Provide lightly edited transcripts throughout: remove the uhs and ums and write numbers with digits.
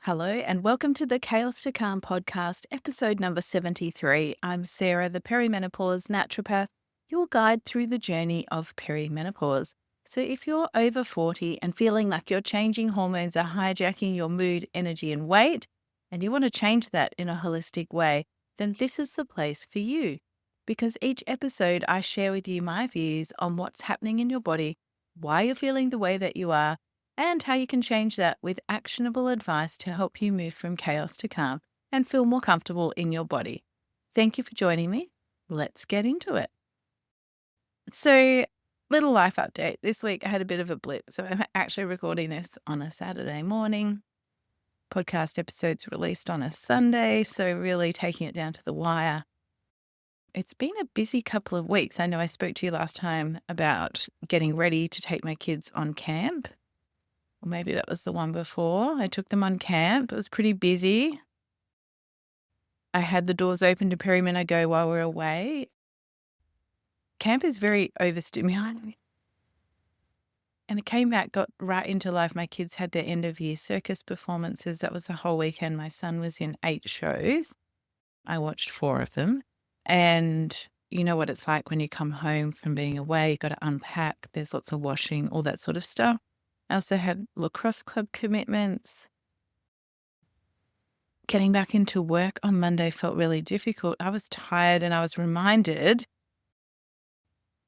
Hello, and welcome to the Chaos to Calm podcast, episode number 73. I'm Sarah, the perimenopause naturopath, your guide through the journey of perimenopause. So, if you're over 40 and feeling like your changing hormones are hijacking your mood, energy, and weight, and you want to change that in a holistic way, then this is the place for you. Because each episode, I share with you my views on what's happening in your body, why you're feeling the way that you are, and how you can change that with actionable advice to help you move from chaos to calm and feel more comfortable in your body. Thank you for joining me. Let's get into it. So, little life update. This week I had a bit of a blip. So, I'm actually recording this on a Saturday morning. Podcast episodes released on a Sunday. So, really taking it down to the wire. It's been a busy couple of weeks. I know I spoke to you last time about getting ready to take my kids on camp. Or maybe that was the one before. I took them on camp. It was pretty busy. I had the doors open to Perimen I Go while we were away. Camp is very overstimulating. And it came back, got right into life. My kids had their end of year circus performances. That was the whole weekend. My son was in 8 shows. I watched 4 of them. And you know what it's like when you come home from being away. You've got to unpack. There's lots of washing, all that sort of stuff. I also had lacrosse club commitments. Getting back into work on Monday felt really difficult. I was tired and I was reminded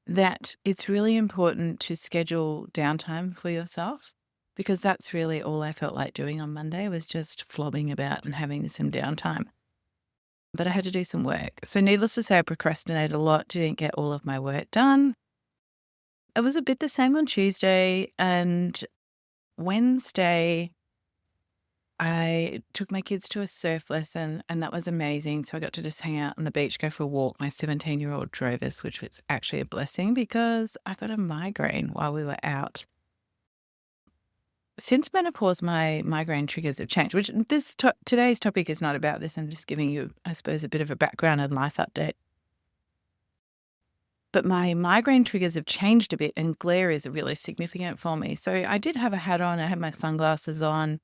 that it's really important to schedule downtime for yourself, because that's really all I felt like doing on Monday was just flobbing about and having some downtime. But I had to do some work. So needless to say, I procrastinated a lot, didn't get all of my work done. It was a bit the same on Tuesday, and Wednesday I took my kids to a surf lesson, and that was amazing. So I got to just hang out on the beach, go for a walk. My 17-year-old drove us, which was actually a blessing because I got a migraine while we were out. Since menopause, my migraine triggers have changed, which today's topic is not about this. I'm just giving you, I suppose, a bit of a background and life update. But my migraine triggers have changed a bit, and glare is really significant for me. So I did have a hat on. I had my sunglasses on.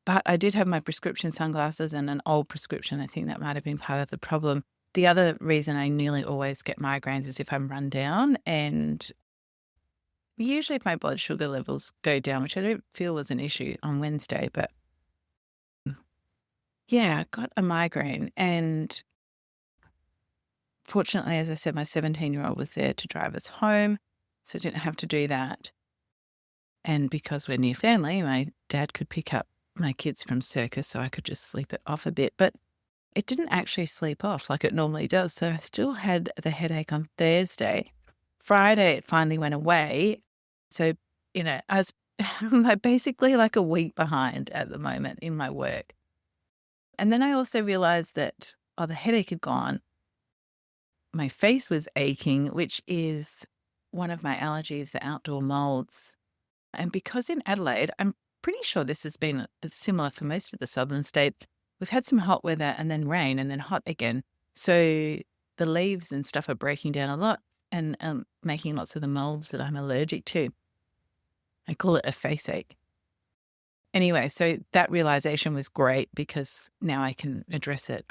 But I did have my prescription sunglasses and an old prescription. I think that might have been part of the problem. The other reason I nearly always get migraines is if I'm run down, and usually if my blood sugar levels go down, which I don't feel was an issue on Wednesday, but yeah, I got a migraine. And fortunately, as I said, my 17-year-old was there to drive us home, so I didn't have to do that. And because we're near family, my dad could pick up my kids from circus, so I could just sleep it off a bit. But it didn't actually sleep off like it normally does. So I still had the headache on Thursday. Friday, it finally went away. So, I was basically like a week behind at the moment in my work. And then I also realized that, the headache had gone. My face was aching, which is one of my allergies, the outdoor molds. And because in Adelaide, I'm pretty sure this has been similar for most of the southern states. We've had some hot weather and then rain and then hot again. So the leaves and stuff are breaking down a lot and making lots of the molds that I'm allergic to. I call it a face ache. Anyway, so that realization was great because now I can address it.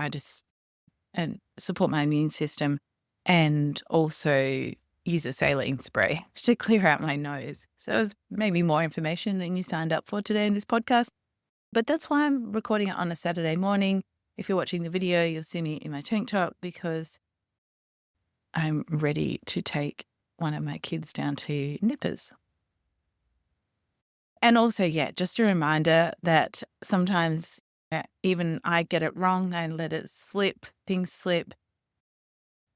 And support my immune system, and also use a saline spray to clear out my nose. So it's maybe more information than you signed up for today in this podcast. But that's why I'm recording it on a Saturday morning. If you're watching the video, you'll see me in my tank top because I'm ready to take one of my kids down to Nippers. And also, just a reminder that sometimes even I get it wrong. I let it slip, things slip.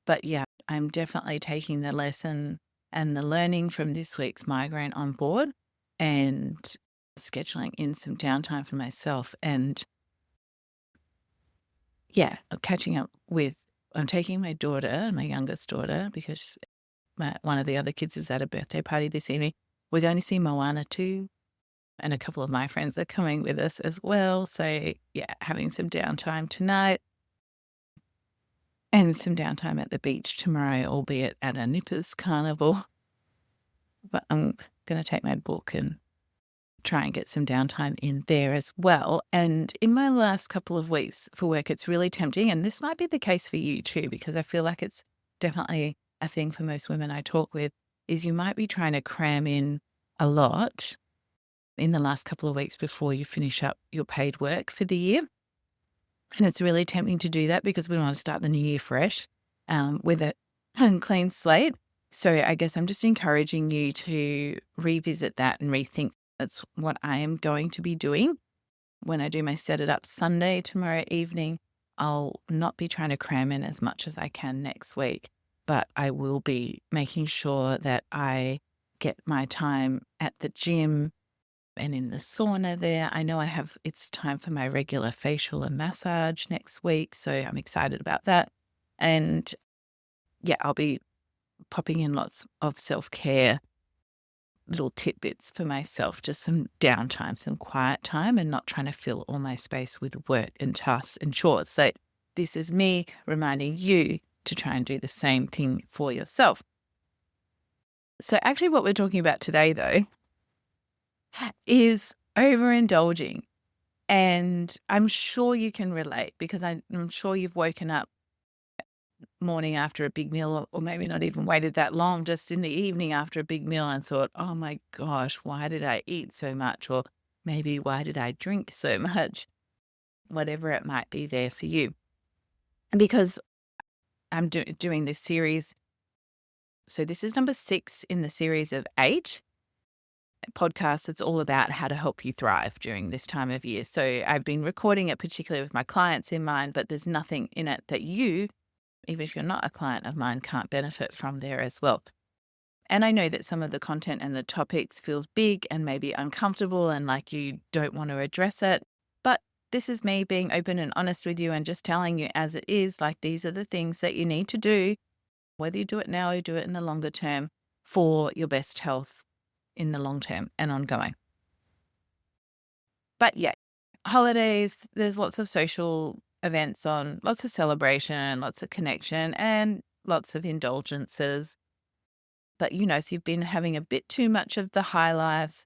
But I'm definitely taking the lesson and the learning from this week's migraine on board and scheduling in some downtime for myself. And I'm taking my daughter, my youngest daughter, because one of the other kids is at a birthday party this evening. We're going to see Moana 2, and a couple of my friends are coming with us as well. So having some downtime tonight. And some downtime at the beach tomorrow, albeit at a Nippers carnival. But I'm going to take my book and try and get some downtime in there as well. And in my last couple of weeks for work, it's really tempting. And this might be the case for you too, because I feel like it's definitely a thing for most women I talk with, is you might be trying to cram in a lot in the last couple of weeks before you finish up your paid work for the year. And it's really tempting to do that because we want to start the new year fresh with a clean slate. So I guess I'm just encouraging you to revisit that and rethink. That's what I am going to be doing when I do my Set It Up Sunday tomorrow evening. I'll not be trying to cram in as much as I can next week, but I will be making sure that I get my time at the gym and in the sauna there. I know it's time for my regular facial and massage next week, so I'm excited about that. And yeah, I'll be popping in lots of self-care little tidbits for myself, just some downtime, some quiet time, and not trying to fill all my space with work and tasks and chores. So this is me reminding you to try and do the same thing for yourself. So actually what we're talking about today, though, is overindulging. And I'm sure you can relate because I'm sure you've woken up morning after a big meal, or maybe not even waited that long, just in the evening after a big meal and thought, oh my gosh, why did I eat so much? Or maybe why did I drink so much? Whatever it might be there for you. And because I'm doing this series, so this is number 6 in the series of 8 podcasts. It's all about how to help you thrive during this time of year. So I've been recording it particularly with my clients in mind, but there's nothing in it that you, even if you're not a client of mine, can't benefit from there as well. And I know that some of the content and the topics feels big and maybe uncomfortable and like you don't want to address it. But this is me being open and honest with you and just telling you as it is, like these are the things that you need to do, whether you do it now or you do it in the longer term, for your best health in the long term and ongoing. But yeah, holidays, there's lots of social events on, lots of celebration, lots of connection, and lots of indulgences. But, so you've been having a bit too much of the high life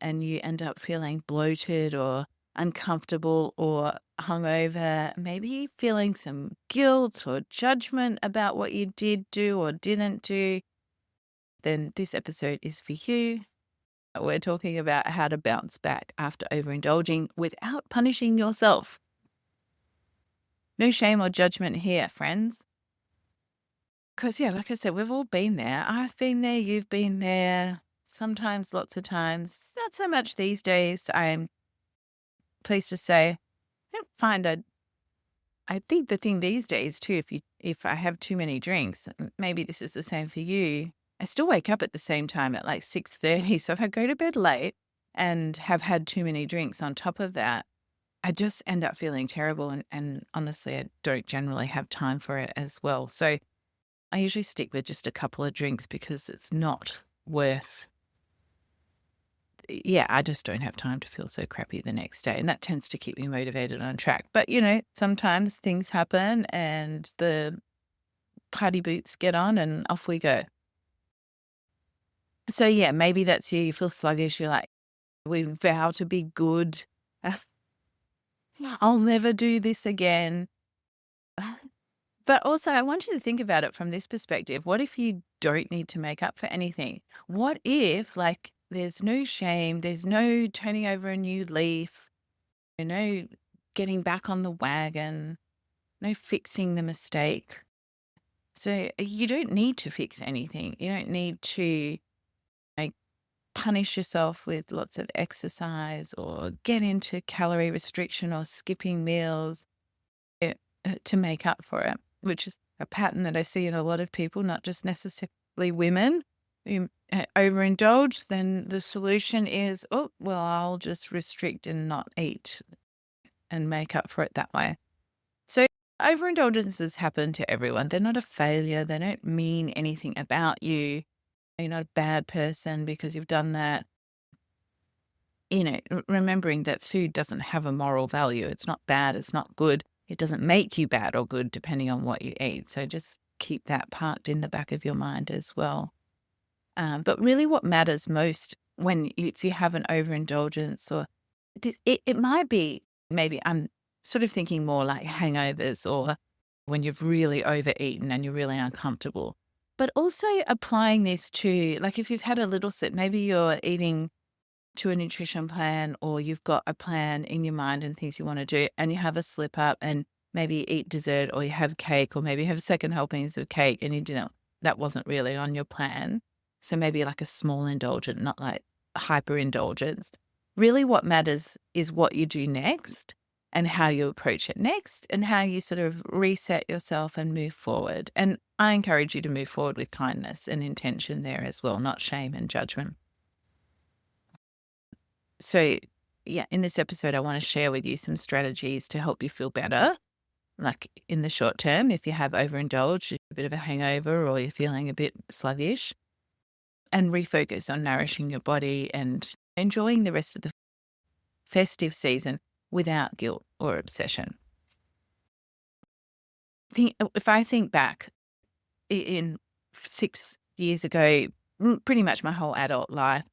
and you end up feeling bloated or uncomfortable or hungover, maybe feeling some guilt or judgment about what you did do or didn't do, then this episode is for you. We're talking about how to bounce back after overindulging without punishing yourself. No shame or judgment here, friends. Because, yeah, like I said, we've all been there. I've been there. You've been there. Sometimes, lots of times. Not so much these days. I'm pleased to say I don't find I think the thing these days too, if I have too many drinks, maybe this is the same for you, I still wake up at the same time at like 6:30. So if I go to bed late and have had too many drinks on top of that, I just end up feeling terrible. And honestly, I don't generally have time for it as well. So I usually stick with just a couple of drinks because it's not worth, I just don't have time to feel so crappy the next day. And that tends to keep me motivated on track. But, sometimes things happen and the party boots get on and off we go. So, yeah, maybe that's you. You feel sluggish. You're like, we vow to be good. I'll never do this again. But also, I want you to think about it from this perspective. What if you don't need to make up for anything? What if, there's no shame, there's no turning over a new leaf, no getting back on the wagon, no fixing the mistake? So you don't need to fix anything. You don't need to punish yourself with lots of exercise or get into calorie restriction or skipping meals to make up for it, which is a pattern that I see in a lot of people, not just necessarily women who overindulge. Then the solution is, I'll just restrict and not eat and make up for it that way. So overindulgences happen to everyone. They're not a failure. They don't mean anything about you. You're not a bad person because you've done that. Remembering that food doesn't have a moral value. It's not bad. It's not good. It doesn't make you bad or good depending on what you eat. So just keep that parked in the back of your mind as well. But really what matters most if you have an overindulgence, or it might be, maybe I'm sort of thinking more like hangovers, or when you've really overeaten and you're really uncomfortable. But also applying this to, like, if you've had a little sip, maybe you're eating to a nutrition plan, or you've got a plan in your mind and things you want to do, and you have a slip up and maybe eat dessert, or you have cake, or maybe you have second helpings of cake and you didn't, that wasn't really on your plan. So maybe like a small indulgent, not like hyper indulgence. Really what matters is what you do next and how you approach it next, and how you sort of reset yourself and move forward. And I encourage you to move forward with kindness and intention there as well, not shame and judgment. So, yeah, in this episode, I want to share with you some strategies to help you feel better, like in the short term, if you have overindulged, a bit of a hangover, or you're feeling a bit sluggish, and refocus on nourishing your body and enjoying the rest of the festive season without guilt or obsession. If I think back in 6 years ago, pretty much my whole adult life,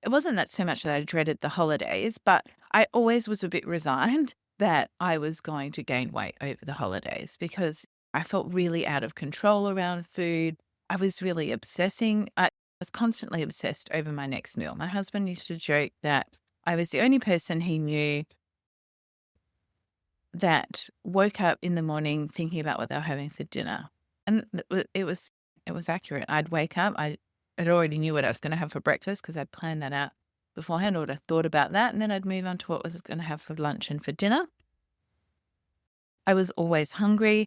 it wasn't that so much that I dreaded the holidays, but I always was a bit resigned that I was going to gain weight over the holidays, because I felt really out of control around food. I was really obsessing. I was constantly obsessed over my next meal. My husband used to joke that I was the only person he knew that woke up in the morning thinking about what they were having for dinner. And it was accurate. I'd wake up, I already knew what I was going to have for breakfast, because I'd planned that out beforehand, or I'd thought about that, and then I'd move on to what was going to have for lunch and for dinner. I was always hungry.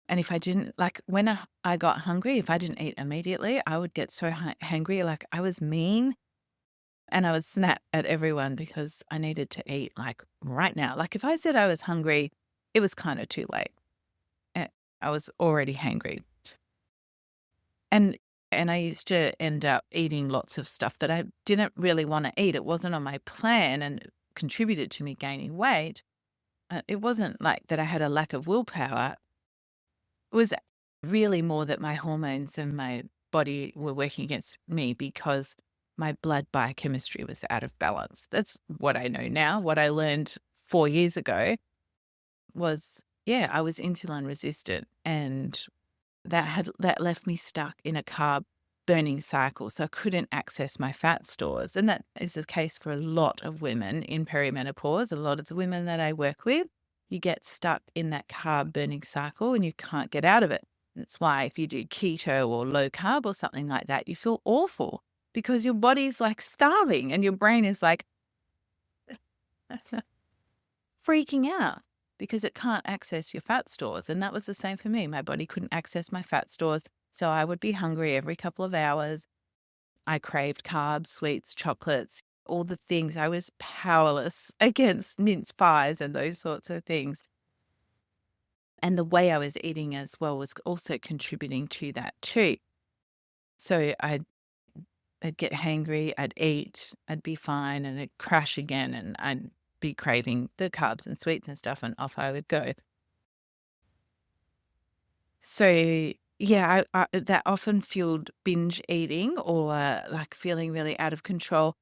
And if I didn't, like, when I got hungry, if I didn't eat immediately, I would get so hangry. Like, I was mean, and I would snap at everyone because I needed to eat, like, right now. Like, if I said I was hungry, it was kind of too late. I was already hangry. And I used to end up eating lots of stuff that I didn't really want to eat. It wasn't on my plan, and it contributed to me gaining weight. It wasn't like that I had a lack of willpower. It was really more that my hormones and my body were working against me, because my blood biochemistry was out of balance. That's what I know now. What I learned 4 years ago was, yeah, I was insulin resistant, and that left me stuck in a carb burning cycle. So I couldn't access my fat stores. And that is the case for a lot of women in perimenopause. A lot of the women that I work with, you get stuck in that carb burning cycle and you can't get out of it. That's why if you do keto or low carb or something like that, you feel awful, because your body's like starving and your brain is like freaking out because it can't access your fat stores. And that was the same for me. My body couldn't access my fat stores. So I would be hungry every couple of hours. I craved carbs, sweets, chocolates, all the things. I was powerless against mince pies and those sorts of things. And the way I was eating as well was also contributing to that too. So I'd get hangry, I'd eat, I'd be fine, and it'd crash again, and I'd be craving the carbs and sweets and stuff, and off I would go. So yeah, that often fueled binge eating, or like feeling really out of control.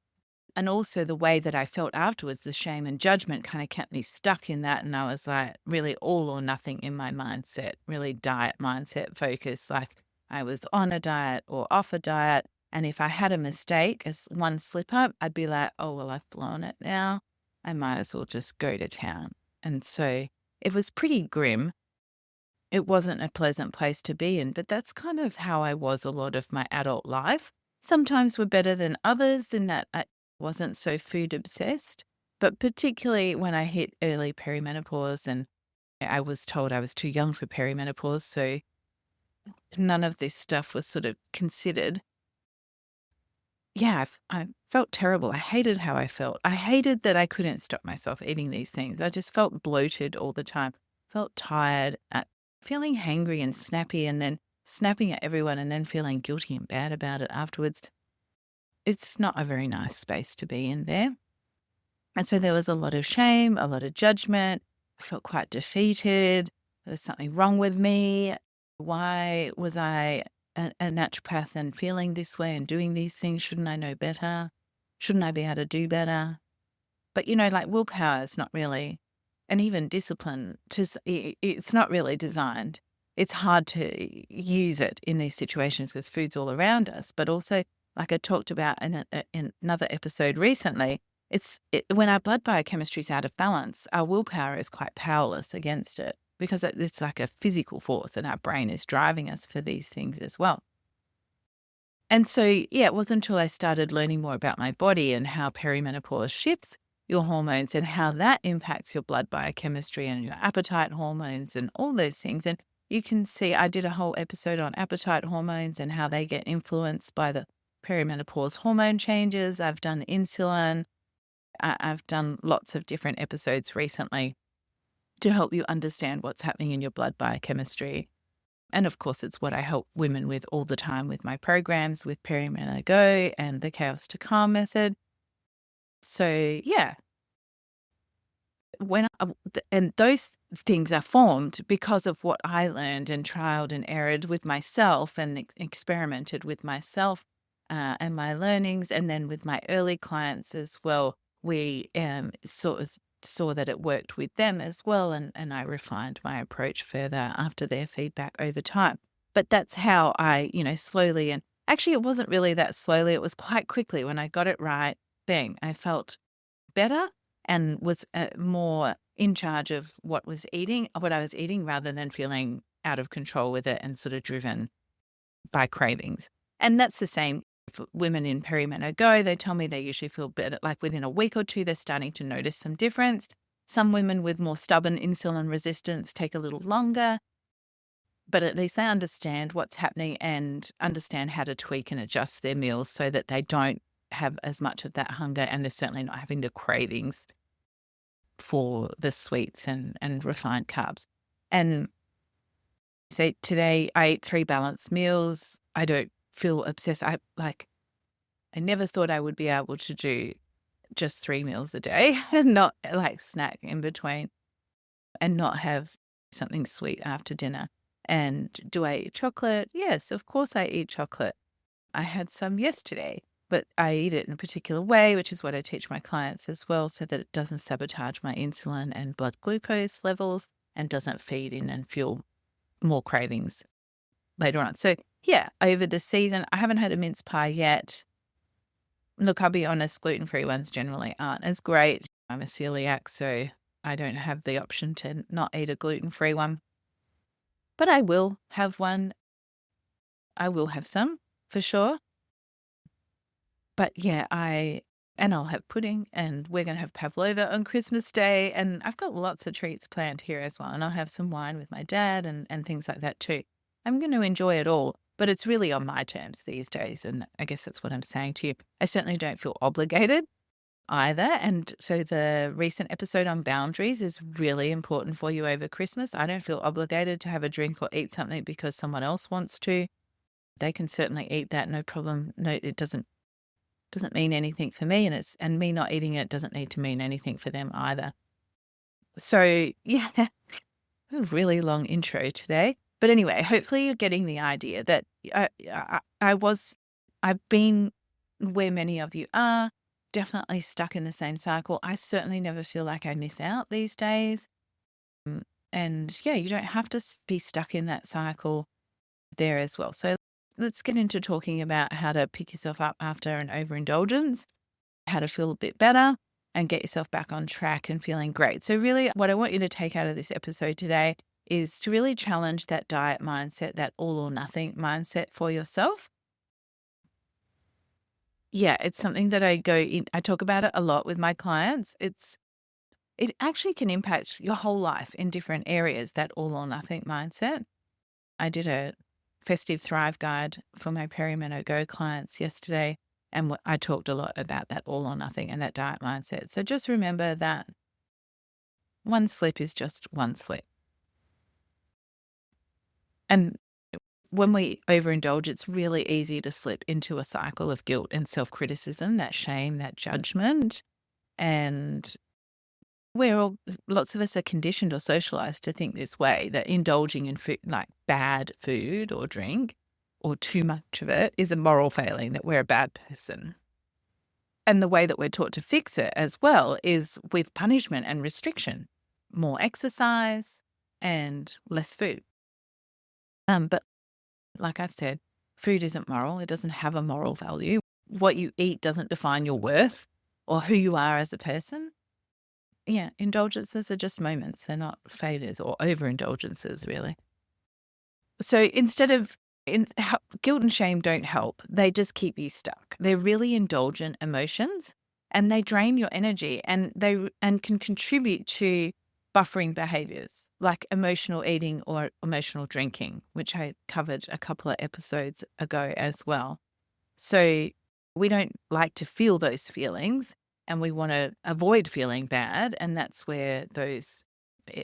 And also the way that I felt afterwards, the shame and judgment, kind of kept me stuck in that. And I was like really all or nothing in my mindset, really diet mindset focus. Like I was on a diet or off a diet. And if I had a mistake, as one slip up, I'd be like, oh, well, I've blown it now. I might as well just go to town. And so it was pretty grim. It wasn't a pleasant place to be in, but that's kind of how I was a lot of my adult life. Sometimes were better than others in that I wasn't so food obsessed, but particularly when I hit early perimenopause, and I was told I was too young for perimenopause, so none of this stuff was sort of considered. Yeah, I felt terrible. I hated how I felt. I hated that I couldn't stop myself eating these things. I just felt bloated all the time, felt tired, feeling hangry and snappy, and then snapping at everyone and then feeling guilty and bad about it afterwards. It's not a very nice space to be in there. And so there was a lot of shame, a lot of judgment. I felt quite defeated. There's something wrong with me. Why was I a naturopath and feeling this way and doing these things? Shouldn't I know better? Shouldn't I be able to do better? But, like willpower is not really, and even discipline, it's not really designed. It's hard to use it in these situations because food's all around us. But also, like I talked about in another episode recently, when our blood biochemistry is out of balance, our willpower is quite powerless against it because it's like a physical force and our brain is driving us for these things as well. And so, yeah, it wasn't until I started learning more about my body and how perimenopause shifts your hormones and how that impacts your blood biochemistry and your appetite hormones and all those things. And you can see I did a whole episode on appetite hormones and how they get influenced by the perimenopause hormone changes. I've done insulin. I've done lots of different episodes recently to help you understand what's happening in your blood biochemistry. And of course, it's what I help women with all the time with my programs with Perimenopause Go and the Chaos to Calm method. So, yeah, and those things are formed because of what I learned and trialed and errored with myself and experimented with myself and my learnings. And then with my early clients as well, we sort of saw that it worked with them as well. And I refined my approach further after their feedback over time. But that's how I, slowly, and actually it wasn't really that slowly. It was quite quickly when I got it right. Bang, I felt better and was more in charge of what I was eating rather than feeling out of control with it and sort of driven by cravings. And that's the same for women in Perimenopause Go. They tell me they usually feel better, like within a week or two, they're starting to notice some difference. Some women with more stubborn insulin resistance take a little longer, but at least they understand what's happening and understand how to tweak and adjust their meals so that they don't have as much of that hunger, and they're certainly not having the cravings for the sweets and refined carbs. And so today I ate 3 balanced meals. I don't feel obsessed. I never thought I would be able to do just 3 meals a day and not like snack in between and not have something sweet after dinner. And do I eat chocolate? Yes, of course I eat chocolate. I had some yesterday, but I eat it in a particular way, which is what I teach my clients as well, so that it doesn't sabotage my insulin and blood glucose levels and doesn't feed in and fuel more cravings later on. So yeah, over the season, I haven't had a mince pie yet. Look, I'll be honest, gluten-free ones generally aren't as great. I'm a celiac, so I don't have the option to not eat a gluten-free one. But I will have one. I will have some for sure. But yeah, I'll have pudding, and we're going to have pavlova on Christmas Day. And I've got lots of treats planned here as well. And I'll have some wine with my dad and things like that too. I'm going to enjoy it all, but it's really on my terms these days. And I guess that's what I'm saying to you. I certainly don't feel obligated either. And so the recent episode on boundaries is really important for you over Christmas. I don't feel obligated to have a drink or eat something because someone else wants to. They can certainly eat that, no problem. No, it doesn't mean anything for me, and me not eating it doesn't need to mean anything for them either. So yeah, a really long intro today. But anyway, hopefully you're getting the idea that I've been where many of you are, definitely stuck in the same cycle. I certainly never feel like I miss out these days. And yeah, you don't have to be stuck in that cycle there as well. So let's get into talking about how to pick yourself up after an overindulgence, how to feel a bit better and get yourself back on track and feeling great. So really what I want you to take out of this episode today is to really challenge that diet mindset, that all or nothing mindset for yourself. Yeah, it's something that I talk about it a lot with my clients. It actually can impact your whole life in different areas, that all or nothing mindset. I did a festive Thrive guide for my Perimenopause Go clients yesterday, and I talked a lot about that all or nothing and that diet mindset. So just remember that one slip is just one slip. And when we overindulge, it's really easy to slip into a cycle of guilt and self-criticism, that shame, that judgment. And lots of us are conditioned or socialized to think this way, that indulging in food, like bad food or drink or too much of it, is a moral failing, that we're a bad person. And the way that we're taught to fix it as well is with punishment and restriction, more exercise and less food. But like I've said, food isn't moral. It doesn't have a moral value. What you eat doesn't define your worth or who you are as a person. Yeah, indulgences are just moments. They're not failures or overindulgences, really. So instead of guilt and shame don't help. They just keep you stuck. They're really indulgent emotions and they drain your energy and can contribute to buffering behaviors like emotional eating or emotional drinking, which I covered a couple of episodes ago as well. So we don't like to feel those feelings and we want to avoid feeling bad. And that's where those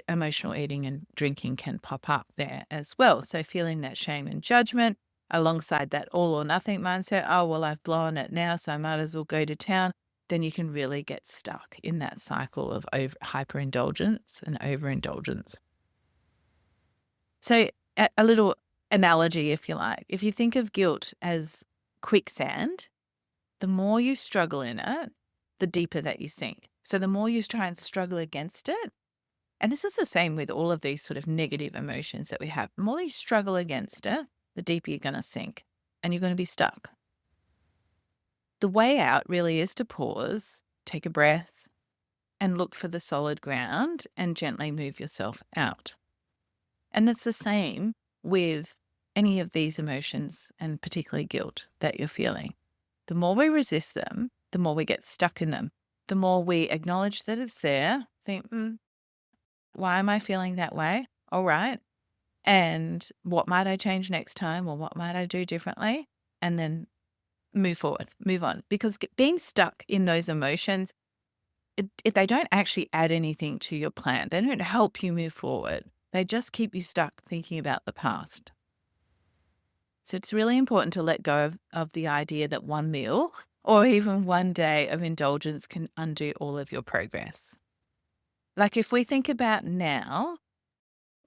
emotional eating and drinking can pop up there as well. So feeling that shame and judgment alongside that all or nothing mindset, oh, well, I've blown it now, so I might as well go to town. Then you can really get stuck in that cycle of hyperindulgence and overindulgence. So a little analogy, if you like, if you think of guilt as quicksand, the more you struggle in it, the deeper that you sink. So the more you try and struggle against it, and this is the same with all of these sort of negative emotions that we have, the more you struggle against it, the deeper you're going to sink and you're going to be stuck. The way out really is to pause, take a breath, and look for the solid ground and gently move yourself out. And it's the same with any of these emotions and particularly guilt that you're feeling. The more we resist them, the more we get stuck in them. The more we acknowledge that it's there, think, why am I feeling that way? All right. And what might I change next time or what might I do differently? And then move forward, move on. Because being stuck in those emotions, they don't actually add anything to your plan. They don't help you move forward. They just keep you stuck thinking about the past. So it's really important to let go of the idea that one meal or even one day of indulgence can undo all of your progress. Like if we think about now,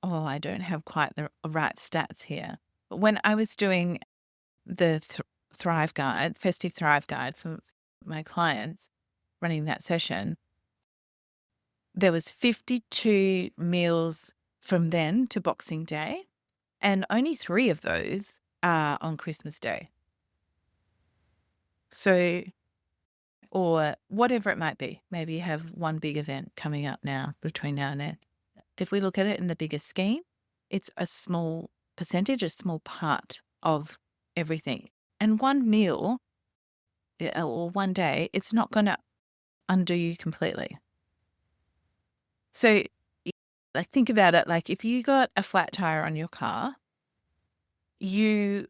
I don't have quite the right stats here. But when I was doing the Thrive Guide, Festive Thrive Guide for my clients, running that session, there was 52 meals from then to Boxing Day, and only 3 of those are on Christmas Day. So, or whatever it might be, maybe you have one big event coming up now between now and then. If we look at it in the bigger scheme, it's a small percentage, a small part of everything. And one meal or one day, it's not going to undo you completely. So like think about it, like if you got a flat tire on your car, you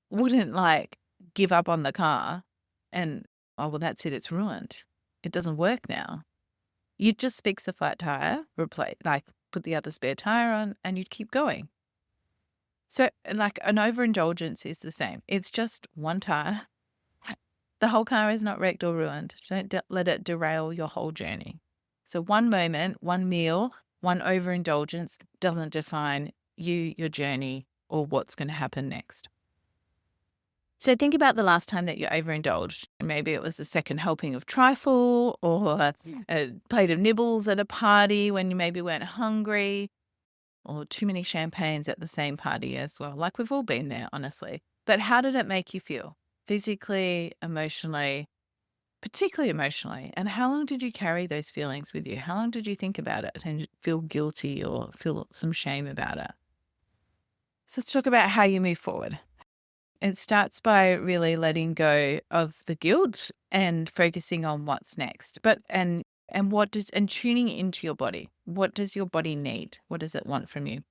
wouldn't like give up on the car and, oh, well, that's it, it's ruined. It doesn't work now. You'd just fix the flat tire, put the other spare tire on, and you'd keep going. So like an overindulgence is the same. It's just one tire. The whole car is not wrecked or ruined. Don't let it derail your whole journey. So one moment, one meal, one overindulgence doesn't define you, your journey, or what's going to happen next. So think about the last time that you overindulged. Maybe it was a second helping of trifle or a plate of nibbles at a party when you maybe weren't hungry, or too many champagnes at the same party as well. Like we've all been there, honestly. But how did it make you feel? Physically, emotionally, particularly emotionally. And how long did you carry those feelings with you? How long did you think about it and feel guilty or feel some shame about it? So let's talk about how you move forward. It starts by really letting go of the guilt and focusing on what's next. And tuning into your body. What does your body need? What does it want from you?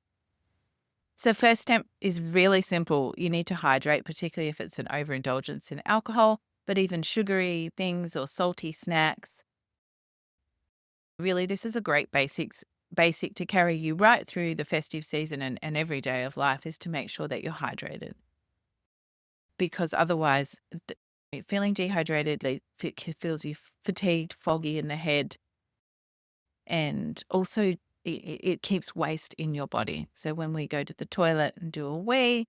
So first step is really simple. You need to hydrate, particularly if it's an overindulgence in alcohol, but even sugary things or salty snacks. Really, this is a great basic to carry you right through the festive season and every day of life is to make sure that you're hydrated. Because otherwise, feeling dehydrated feels you fatigued, foggy in the head, and also it keeps waste in your body. So when we go to the toilet and do a wee,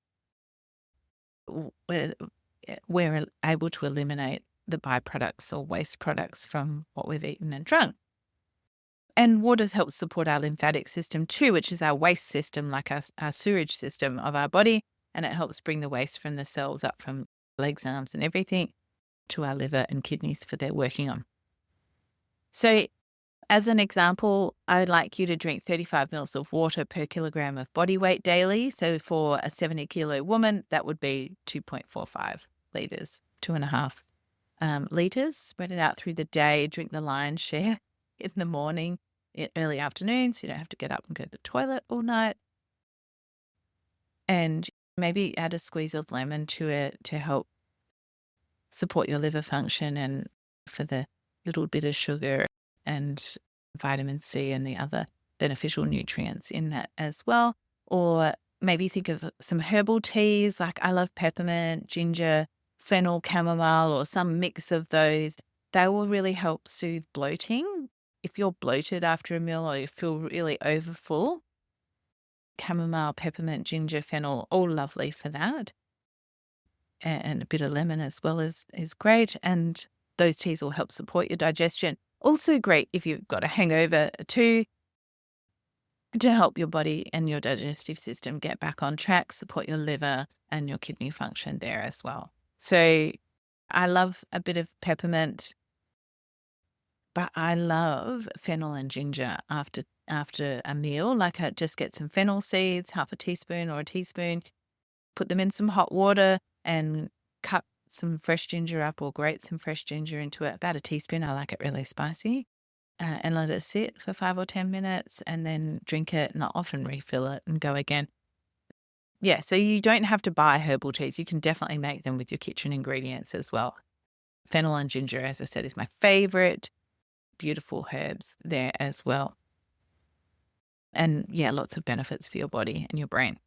we're able to eliminate the byproducts or waste products from what we've eaten and drunk. And water helps support our lymphatic system too, which is our waste system, like our sewage system of our body. And it helps bring the waste from the cells up from legs, arms, and everything to our liver and kidneys for their working on. So as an example, I'd like you to drink 35 mils of water per kilogram of body weight daily. So for a 70-kilo woman, that would be 2.45 liters, 2.5 liters. Spread it out through the day. Drink the lion's share in the morning, early afternoon, so you don't have to get up and go to the toilet all night. And maybe add a squeeze of lemon to it to help support your liver function and for the little bit of sugar and vitamin C and the other beneficial nutrients in that as well. Or maybe think of some herbal teas, like I love peppermint, ginger, fennel, chamomile, or some mix of those. They will really help soothe bloating. If you're bloated after a meal or you feel really overfull, chamomile, peppermint, ginger, fennel, all lovely for that. And a bit of lemon as well is great. And those teas will help support your digestion. Also great if you've got a hangover too, to help your body and your digestive system get back on track, support your liver and your kidney function there as well. So I love a bit of peppermint, but I love fennel and ginger after a meal. Like I just get some fennel seeds, half a teaspoon or a teaspoon, put them in some hot water and cut some fresh ginger up or grate some fresh ginger into it, about a teaspoon. I like it really spicy. And let it sit for 5 or 10 minutes and then drink it, and I'll often refill it and go again. Yeah, so you don't have to buy herbal teas. You can definitely make them with your kitchen ingredients as well. Fennel and ginger, as I said, is my favorite. Beautiful herbs there as well. And yeah, lots of benefits for your body and your brain.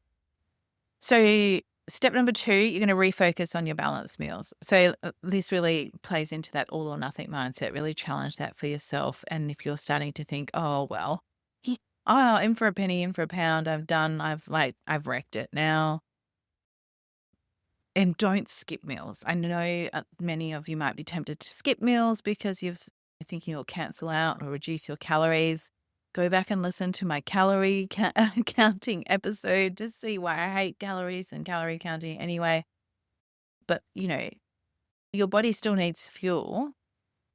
So step number 2, you're going to refocus on your balanced meals. So this really plays into that all or nothing mindset. Really challenge that for yourself. And if you're starting to think, oh, well, in for a penny, in for a pound, I've wrecked it now. And don't skip meals. I know many of you might be tempted to skip meals because you're thinking you'll cancel out or reduce your calories. Go back and listen to my calorie counting episode to see why I hate calories and calorie counting anyway. But, your body still needs fuel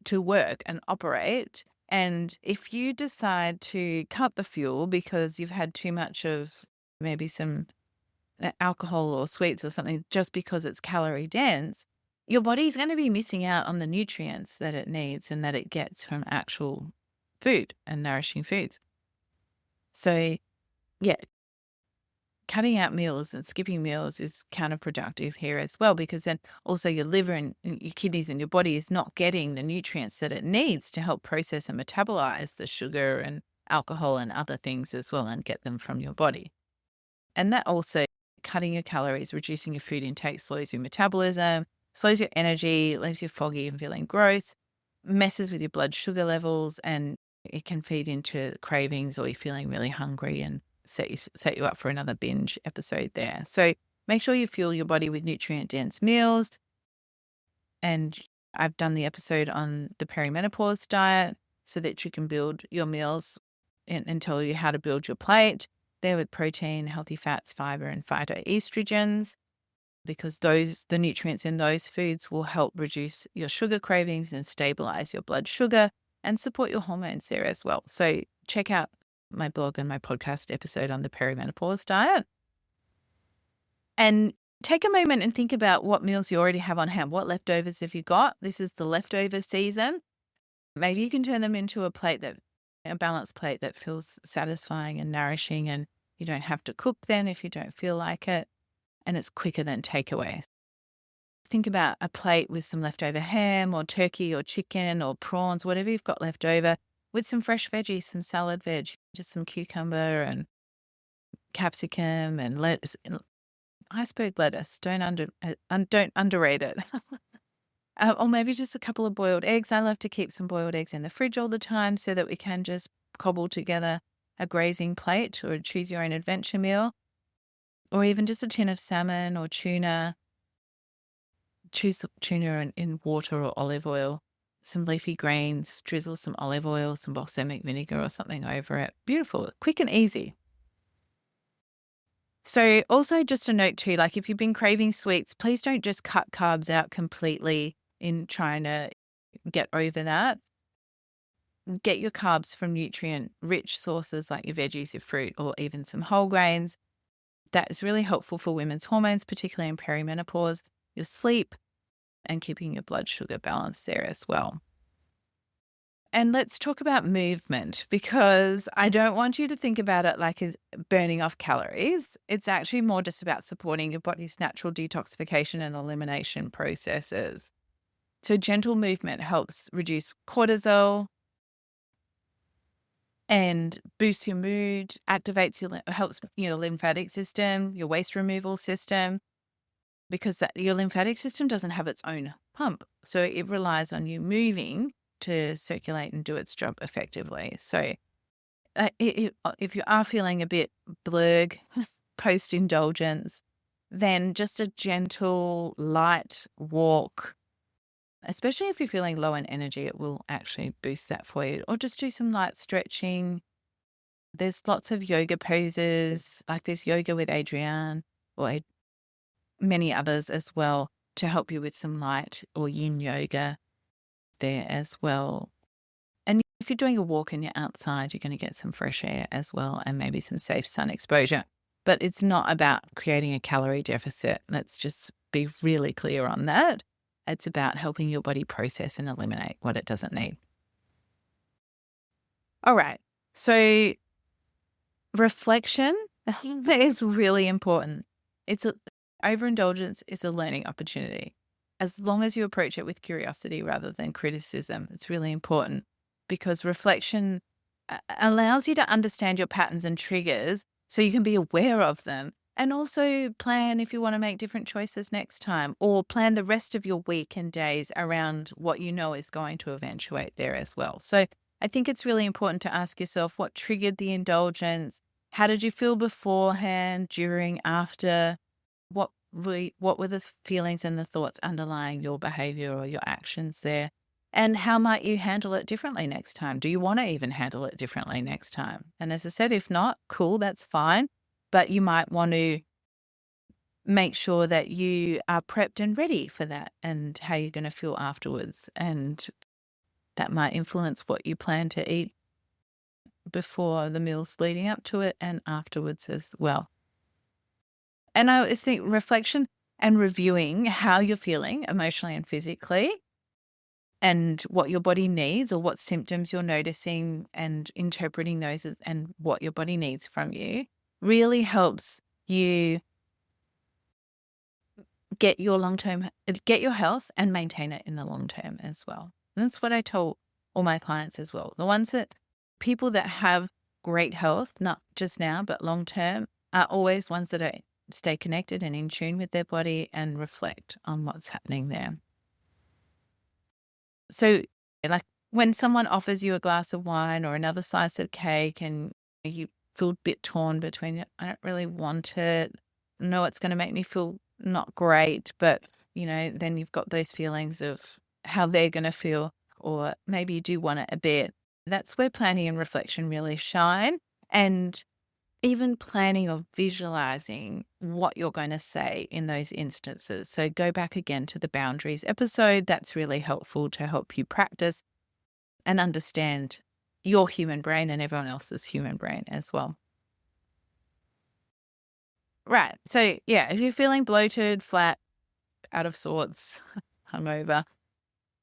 to work and operate. And if you decide to cut the fuel because you've had too much of maybe some alcohol or sweets or something just because it's calorie dense, your body's going to be missing out on the nutrients that it needs and that it gets from actual food and nourishing foods. So, yeah, cutting out meals and skipping meals is counterproductive here as well, because then also your liver and your kidneys and your body is not getting the nutrients that it needs to help process and metabolize the sugar and alcohol and other things as well and get them from your body. And that also, cutting your calories, reducing your food intake slows your metabolism, slows your energy, leaves you foggy and feeling gross, messes with your blood sugar levels, and it can feed into cravings or you're feeling really hungry and set you up for another binge episode there. So make sure you fuel your body with nutrient-dense meals. And I've done the episode on the perimenopause diet so that you can build your meals and tell you how to build your plate there with protein, healthy fats, fiber, and phytoestrogens, because the nutrients in those foods will help reduce your sugar cravings and stabilize your blood sugar and support your hormones there as well. So check out my blog and my podcast episode on the perimenopause diet. And take a moment and think about what meals you already have on hand. What leftovers have you got? This is the leftover season. Maybe you can turn them into a balanced plate that feels satisfying and nourishing, and you don't have to cook then if you don't feel like it, and it's quicker than takeaway. Think about a plate with some leftover ham or turkey or chicken or prawns, whatever you've got left over, with some fresh veggies, some salad veg, just some cucumber and capsicum and lettuce, iceberg lettuce. Don't underrate it. Or maybe just a couple of boiled eggs. I love to keep some boiled eggs in the fridge all the time so that we can just cobble together a grazing plate or choose your own adventure meal, or even just a tin of salmon or tuna. choose tuna in water or olive oil, some leafy greens, drizzle some olive oil, some balsamic vinegar or something over it. Beautiful, quick and easy. So also just a note too, like if you've been craving sweets, please don't just cut carbs out completely in trying to get over that. Get your carbs from nutrient-rich sources like your veggies, your fruit, or even some whole grains. That is really helpful for women's hormones, particularly in perimenopause, your sleep, and keeping your blood sugar balanced there as well. And let's talk about movement, because I don't want you to think about it like as burning off calories. It's actually more just about supporting your body's natural detoxification and elimination processes. So gentle movement helps reduce cortisol and boosts your mood, activates helps your lymphatic system, your waste removal system, because your lymphatic system doesn't have its own pump. So it relies on you moving to circulate and do its job effectively. So if you are feeling a bit blurg post-indulgence, then just a gentle, light walk, especially if you're feeling low in energy, it will actually boost that for you. Or just do some light stretching. There's lots of yoga poses, like there's yoga with Adrienne or many others as well, to help you with some light or yin yoga there as well. And if you're doing a walk and you're outside, you're going to get some fresh air as well and maybe some safe sun exposure. But it's not about creating a calorie deficit. Let's just be really clear on that. It's about helping your body process and eliminate what it doesn't need. All right. So reflection is really important. Overindulgence is a learning opportunity. As long as you approach it with curiosity rather than criticism, it's really important, because reflection allows you to understand your patterns and triggers so you can be aware of them, and also plan if you want to make different choices next time, or plan the rest of your week and days around what you know is going to eventuate there as well. So I think it's really important to ask yourself, what triggered the indulgence? How did you feel beforehand, during, after? What were the feelings and the thoughts underlying your behavior or your actions there? And how might you handle it differently next time? Do you want to even handle it differently next time? And as I said, if not, cool, that's fine. But you might want to make sure that you are prepped and ready for that and how you're going to feel afterwards. And that might influence what you plan to eat before the meals leading up to it and afterwards as well. And I always think reflection and reviewing how you're feeling emotionally and physically, and what your body needs or what symptoms you're noticing, and interpreting those and what your body needs from you, really helps you get your health and maintain it in the long term as well. And that's what I tell all my clients as well. People that have great health, not just now, but long term, are always ones that stay connected and in tune with their body and reflect on what's happening there. So, like when someone offers you a glass of wine or another slice of cake and you feel a bit torn between, I don't really want it, no, it's going to make me feel not great, but then you've got those feelings of how they're going to feel, or maybe you do want it a bit. That's where planning and reflection really shine. And even planning or visualizing what you're going to say in those instances. So go back again to the boundaries episode. That's really helpful to help you practice and understand your human brain and everyone else's human brain as well. Right. So yeah, if you're feeling bloated, flat, out of sorts, hungover,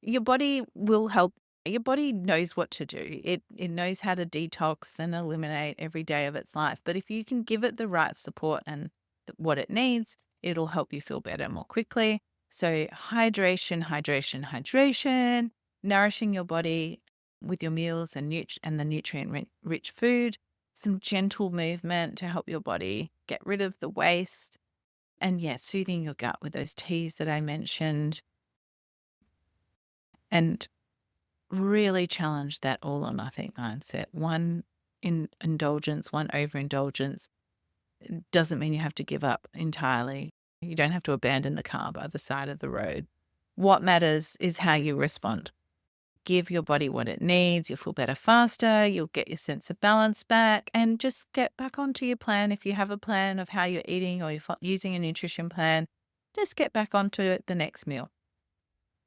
your body will help. Your body knows what to do. It knows how to detox and eliminate every day of its life. But if you can give it the right support and what it needs, it'll help you feel better more quickly. So hydration, hydration, hydration, nourishing your body with your meals and the nutrient-rich food, some gentle movement to help your body get rid of the waste, and soothing your gut with those teas that I mentioned, and really challenge that all or nothing mindset. One indulgence, one overindulgence doesn't mean you have to give up entirely. You don't have to abandon the car by the side of the road. What matters is how you respond. Give your body what it needs. You'll feel better faster. You'll get your sense of balance back, and just get back onto your plan. If you have a plan of how you're eating, or you're using a nutrition plan, just get back onto the next meal.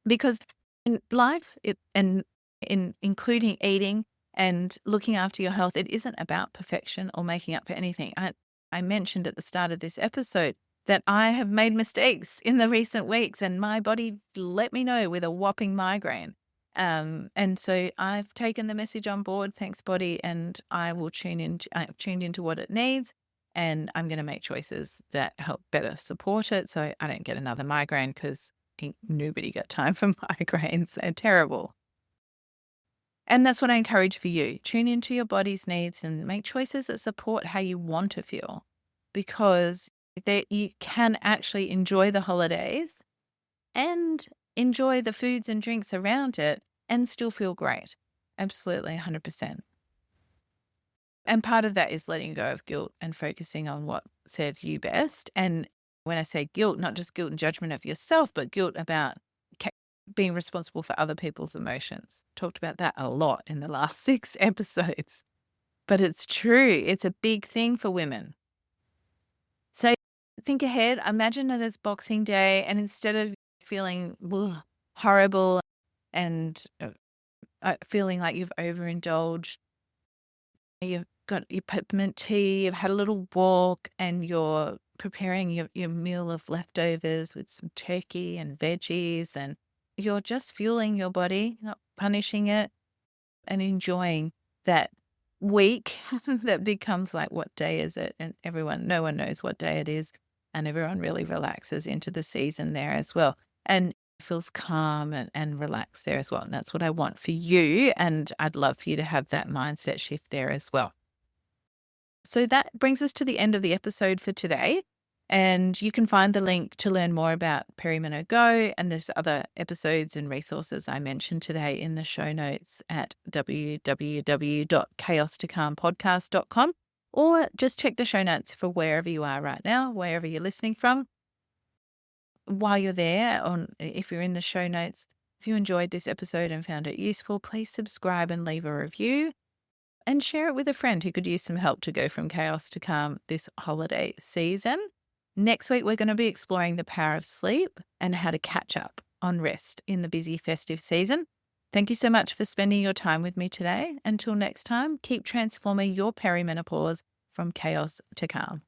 Because in life, and in including eating and looking after your health, it isn't about perfection or making up for anything. I mentioned at the start of this episode that I have made mistakes in the recent weeks, and my body let me know with a whopping migraine. And so I've taken the message on board, thanks body, and I will I've tuned into what it needs, and I'm going to make choices that help better support it so I don't get another migraine, because nobody got time for migraines. They're terrible. And that's what I encourage for you. Tune into your body's needs and make choices that support how you want to feel, because you can actually enjoy the holidays and enjoy the foods and drinks around it and still feel great. Absolutely, 100%. And part of that is letting go of guilt and focusing on what serves you best. And when I say guilt, not just guilt and judgment of yourself, but guilt about being responsible for other people's emotions. Talked about that a lot in the last 6 episodes. But it's true. It's a big thing for women. So think ahead. Imagine that it's Boxing Day, and instead of feeling horrible and feeling like you've overindulged, you've got your peppermint tea, you've had a little walk, and you're preparing your meal of leftovers with some turkey and veggies, and you're just fueling your body, not punishing it, and enjoying that week that becomes like, what day is it? And no one knows what day it is. And everyone really relaxes into the season there as well. And feels calm and relaxed there as well. And that's what I want for you. And I'd love for you to have that mindset shift there as well. So that brings us to the end of the episode for today. And you can find the link to learn more about Perimeno Go, and there's other episodes and resources I mentioned today in the show notes at www.chaos2calmpodcast.com, or just check the show notes for wherever you are right now, wherever you're listening from. While you're there, if you're in the show notes, if you enjoyed this episode and found it useful, please subscribe and leave a review. And share it with a friend who could use some help to go from chaos to calm this holiday season. Next week, we're going to be exploring the power of sleep and how to catch up on rest in the busy festive season. Thank you so much for spending your time with me today. Until next time, keep transforming your perimenopause from chaos to calm.